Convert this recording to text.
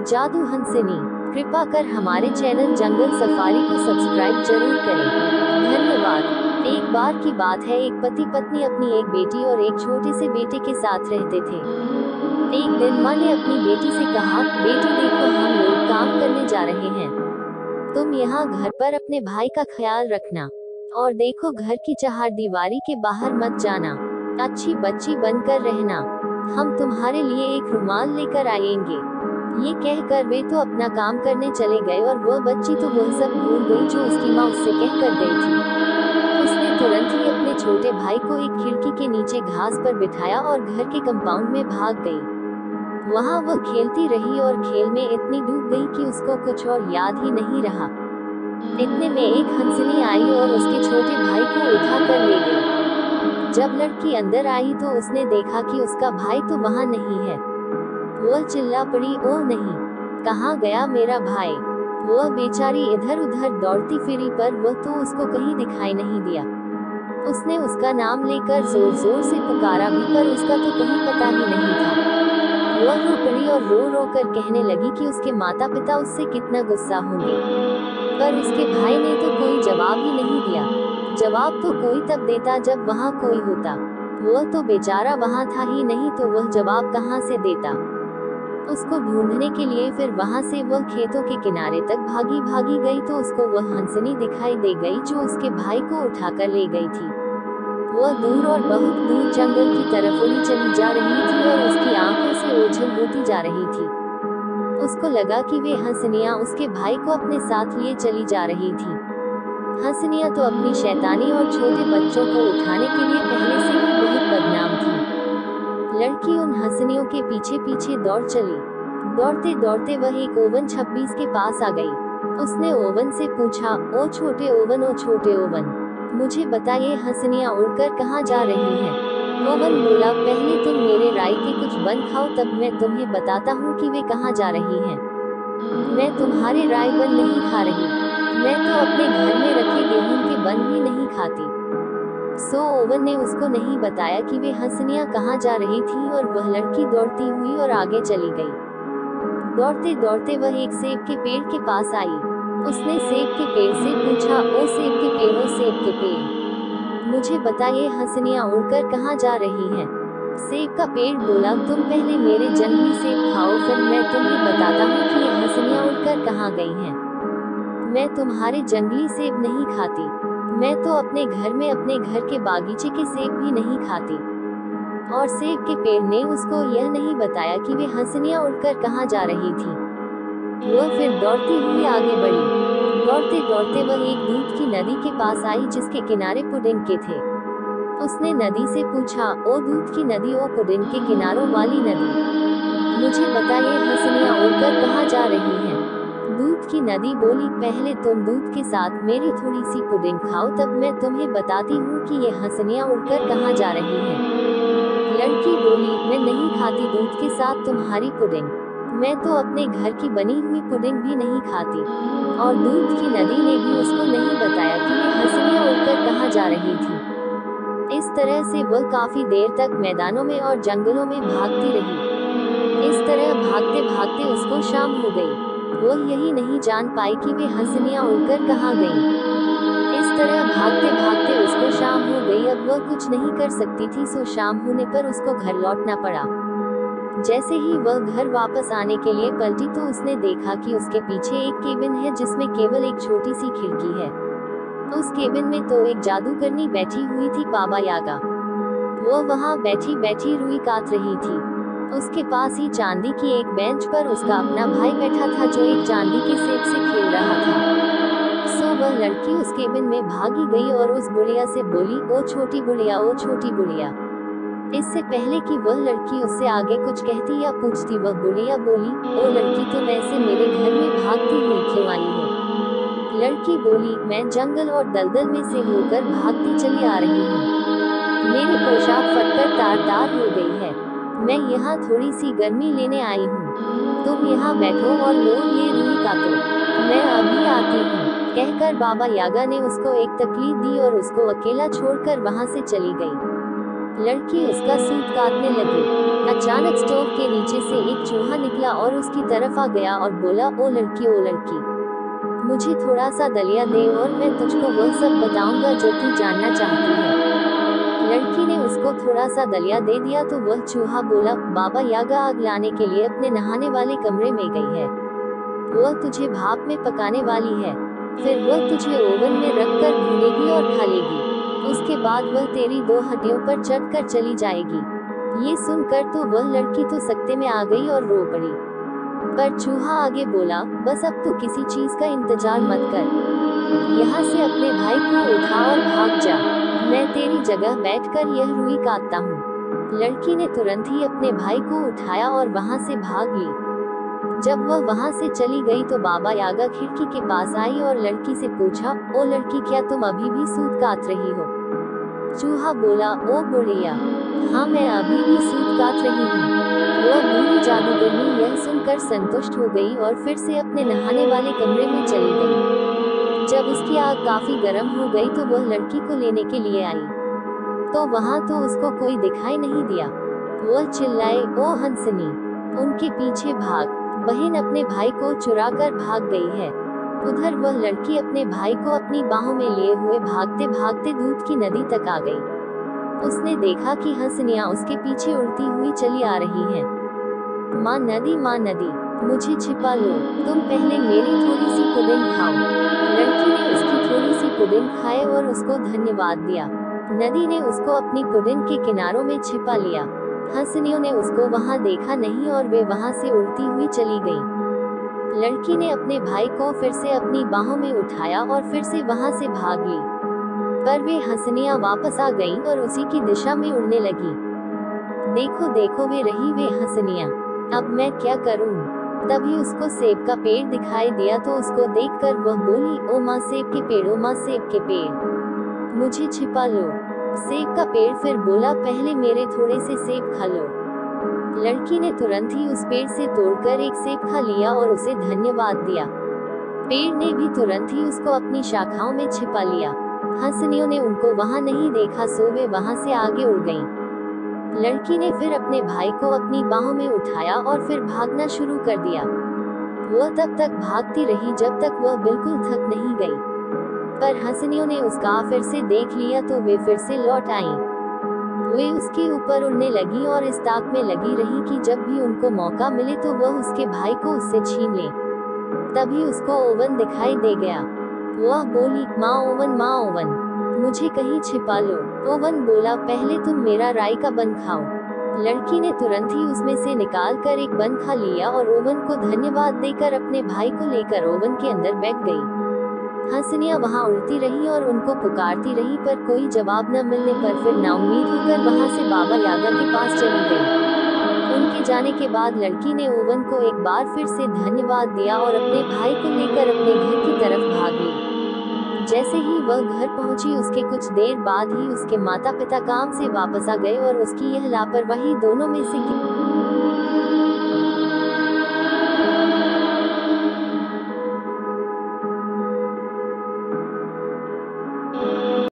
जादू हंसिनी, कृपा कर हमारे चैनल जंगल सफारी को सब्सक्राइब जरूर करें। धन्यवाद। एक बार की बात है, एक पति पत्नी अपनी एक बेटी और एक छोटे से बेटे के साथ रहते थे। एक दिन माँ ने अपनी बेटी से कहा, बेटी देखो, हम लोग काम करने जा रहे हैं, तुम यहाँ घर पर अपने भाई का ख्याल रखना, और देखो घर की चारदीवारी के बाहर मत जाना, अच्छी बच्ची बनकर रहना, हम तुम्हारे लिए एक रुमाल लेकर आएंगे। ये कहकर वे तो अपना काम करने चले गए और वह बच्ची तो वह सब भूल गई जो उसकी माँ उससे कह कर गई थी। उसने तुरंत ही अपने छोटे भाई को एक खिड़की के नीचे घास पर बिठाया और घर के कंपाउंड में भाग गई। वहाँ वह खेलती रही और खेल में इतनी डूब गई कि उसको कुछ और याद ही नहीं रहा। इतने में एक हंसनी आई और उसके छोटे भाई को उठा कर ले गई। जब लड़की अंदर आई तो उसने देखा कि उसका भाई तो वहाँ नहीं है। वह चिल्ला पड़ी, ओ नहीं, कहाँ गया मेरा भाई? वह बेचारी इधर उधर दौड़ती फिरी पर वह तो उसको कहीं दिखाई नहीं दिया। उसने उसका नाम लेकर जोर जोर से पुकारा भी पर उसका तो कहीं पता ही नहीं था। वह रो पड़ी और रो रो कर कहने लगी कि उसके माता पिता उससे कितना गुस्सा होंगे, पर उसके भाई ने तो कोई जवाब ही नहीं दिया। जवाब तो कोई तब देता जब वहाँ कोई होता, वह तो बेचारा वहाँ था ही नहीं, तो वह जवाब कहाँ से देता? उसको ढूंढने के लिए फिर वहाँ से वह खेतों के किनारे तक भागी भागी गई तो उसको वह हंसनी दिखाई दे गई जो उसके भाई को उठाकर ले गई थी। वह दूर और बहुत दूर जंगल की तरफ उड़ी चली जा रही थी और उसकी आंखों से ओझल होती जा रही थी। उसको लगा कि वे हंसनियाँ उसके भाई को अपने साथ लिए चली जा रही थी। हंसनियाँ तो अपनी शैतानी और छोटे बच्चों को उठाने के लिए पहले से ही बहुत बदनाम थी। लड़की उन हंसनियों के पीछे पीछे दौड़ चली। दौड़ते दौड़ते वह एक ओवन 26 के पास आ गई। उसने ओवन से पूछा, ओ छोटे ओवन, मुझे बता ये हंसनियाँ उड़कर कहाँ जा रही हैं? ओवन बोला, पहले तुम मेरे राई के कुछ बन खाओ, तब मैं तुम्हें बताता हूँ कि वे कहाँ जा रही हैं। मैं तुम्हारे राई बन नहीं खा रही, मैं तो अपने घर में रखे गेहूं के बन भी नहीं खाती। सो ओवन ने उसको नहीं बताया कि वे हंसनियाँ कहाँ जा रही थी और वह लड़की दौड़ती हुई और आगे चली गई। दौड़ते दौड़ते वह एक सेब के पेड़ के पास आई। उसने सेब के पेड़ से पूछा, ओ सेब के पेड़, ओ सेब के पेड़, मुझे बता ये हंसनियाँ उड़कर कहाँ जा रही हैं? सेब का पेड़ बोला, तुम पहले मेरे जंगली सेब खाओ, फिर मैं तुम्हें बताता हूँ कि ये हंसनियाँ उड़कर कहाँ गई हैं। मैं तुम्हारे जंगली सेब नहीं खाती, मैं तो अपने घर में अपने घर के बागीचे के सेब भी नहीं खाती। और सेब के पेड़ ने उसको यह नहीं बताया कि वे हंसनियाँ उड़कर कहाँ जा रही थी। वह फिर दौड़ती हुई आगे बढ़ी। दौड़ते दौड़ते वह एक दूध की नदी के पास आई जिसके किनारे पुडिंग के थे। उसने नदी से पूछा, ओ दूध की नदी, ओ पुडिंग के किनारों वाली नदी, मुझे बता ये हंसनियाँ उड़कर कहाँ जा रही हैं? दूध की नदी बोली, पहले तुम दूध के साथ मेरी थोड़ी सी पुडिंग खाओ, तब मैं तुम्हें बताती हूँ कि ये हंसनियाँ उड़कर कहाँ जा रही हैं। लड़की बोली, मैं नहीं खाती दूध के साथ तुम्हारी पुडिंग, मैं तो अपने घर की बनी हुई पुडिंग भी नहीं खाती। और दूध की नदी ने भी उसको नहीं बताया कि ये हंसनियाँ उड़कर कहाँ जा रही थी। इस तरह से वह काफी देर तक मैदानों में और जंगलों में भागती रही। इस तरह भागते भागते उसको शाम हो गई। वह यही नहीं जान पाई कि वे हंसनियाँ उड़कर कहाँ गईं। इस तरह भागते भागते उसको शाम हो गई। अब वह कुछ नहीं कर सकती थी, सो शाम होने पर उसको घर लौटना पड़ा। जैसे ही वह घर वापस आने के लिए पलटी तो उसने देखा कि उसके पीछे एक केबिन है जिसमें केवल एक छोटी सी खिड़की है। उस केबिन में तो एक जादूगरनी बैठी हुई थी, बाबा यागा। वो वहाँ बैठी बैठी रुई काट रही थी। उसके पास ही चांदी की एक बेंच पर उसका अपना भाई बैठा था जो एक चांदी के सेब से खेल रहा था। सो वह लड़की उस केबिन में भागी गई और उस बुढ़िया से बोली, ओ छोटी बुढ़िया, ओ छोटी बुढ़िया। इससे पहले कि वह लड़की उससे आगे कुछ कहती या पूछती, वह बुढ़िया बोली, ओ लड़की, तुम ऐसे मेरे घर में भागती हुई क्यों आई हो? लड़की बोली, मैं जंगल और दलदल में से होकर भागती चली आ रही हूँ। मेरी पोशाक फटकर तार तार हो गई है। मैं यहाँ थोड़ी सी गर्मी लेने आई हूँ। तुम यहाँ बैठो और लो ये रुई काटो, मैं अभी आती हूँ। कहकर बाबा यागा ने उसको एक तकलीफ दी और उसको अकेला छोड़कर वहाँ से चली गई। लड़की उसका सूट काटने लगी। अचानक स्टोव के नीचे से एक चूहा निकला और उसकी तरफ आ गया और बोला, ओ लड़की, मुझे थोड़ा सा दलिया दे और मैं तुझको वह सब बताऊंगा जो तू जानना चाहती है। लड़की ने उसको थोड़ा सा दलिया दे दिया तो वह चूहा बोला, बाबा यागा आग लाने के लिए अपने नहाने वाले कमरे में गई है। वह तुझे भाप में पकाने वाली है, फिर वह तुझे ओवन में रखकर भूनेगी और खा लेगी। उसके बाद वह तेरी 2 हड्डियों पर चढ़कर चली जाएगी। ये सुनकर तो वह लड़की तो सकते में आ गई और रो पड़ी। पर चूहा आगे बोला, बस अब तू किसी चीज का इंतजार मत कर, यहाँ से अपने भाई को उठा और भाग जा। मैं तेरी जगह बैठकर यह रुई काटता हूँ। लड़की ने तुरंत ही अपने भाई को उठाया और वहाँ से भाग ली। जब वह वहाँ से चली गई तो बाबा यागा खिड़की के पास आई और लड़की से पूछा, ओ लड़की, क्या तुम अभी भी सूत काट रही हो? चूहा बोला, ओ बुढ़िया, हाँ मैं अभी भी सूत काट रही हूँ। वह बूढ़ी जादूगरनी यह सुनकर संतुष्ट हो गई और फिर से अपने नहाने वाले कमरे में चली गई। जब उसकी आग काफी गर्म हो गई तो वह लड़की को लेने के लिए आई, तो वहाँ तो उसको कोई दिखाई नहीं दिया। वह चिल्लाए, ओ हंसनी, उनके पीछे भाग। बहन अपने भाई को चुराकर भाग गई है। उधर वह लड़की अपने भाई को अपनी बाहों में लिए हुए भागते भागते दूध की नदी तक आ गई। उसने देखा कि हंसनियाँ उसके पीछे उड़ती हुई चली आ रही हैं। माँ नदी, मुझे छिपा लो, तुम पहले मेरी थोड़ी सी पुडिंग खाओ। लड़की ने उसकी थोड़ी सी पुडिंग खाए और उसको धन्यवाद दिया। नदी ने उसको अपनी पुडिंग के किनारों में छिपा लिया। हंसनियों ने उसको वहाँ देखा नहीं और वे वहाँ से उड़ती हुई चली गई। लड़की ने अपने भाई को फिर से अपनी बाहों में उठाया और फिर से वहाँ से भाग ली, पर वे हंसनियाँ वापस आ गईं और उसी की दिशा में उड़ने लगी। देखो देखो, वे रही वे हंसनियाँ, अब मैं क्या करूँ? तभी उसको सेब का पेड़ दिखाई दिया तो उसको देखकर वह बोली, ओ माँ सेब के पेड़, ओ माँ सेब के पेड़, मुझे छिपा लो। सेब का पेड़ फिर बोला, पहले मेरे थोड़े से सेब खा लो। लड़की ने तुरंत ही उस पेड़ से तोड़कर एक सेब खा लिया और उसे धन्यवाद दिया। पेड़ ने भी तुरंत ही उसको अपनी शाखाओं में छिपा लिया। हंसनियों ने उनको वहां नहीं देखा सो वे वहां से आगे उड़ गईं। लड़की ने फिर अपने भाई को अपनी बाहों में उठाया और फिर भागना शुरू कर दिया। वह तब तक भागती रही जब तक वह बिल्कुल थक नहीं गई, पर हंसनियों ने उसका फिर से देख लिया तो वे फिर से लौट आईं। वे उसके ऊपर उड़ने लगी और इस ताक में लगी रही कि जब भी उनको मौका मिले तो वह उसके भाई को उससे छीन ले। तभी उसको ओवन दिखाई दे गया। वह बोली, माँ ओवन, मुझे कहीं छिपा लो। ओवन बोला, पहले तुम मेरा राई का बन खाओ। लड़की ने तुरंत ही उसमें से निकाल कर एक बन खा लिया और ओवन को धन्यवाद देकर अपने भाई को लेकर ओवन के अंदर बैठ गई। हंसनियाँ वहाँ उड़ती रही और उनको पुकारती रही, पर कोई जवाब न मिलने पर फिर नाउम्मीद होकर वहाँ से बाबा यागा के पास चली गई। उनके जाने के बाद लड़की ने ओवन को एक बार फिर से धन्यवाद दिया और अपने भाई को लेकर अपने घर की तरफ भाग गई। जैसे ही वह घर पहुंची उसके कुछ देर बाद ही उसके माता पिता काम से वापस आ गए और उसकी यह लापरवाही दोनों में से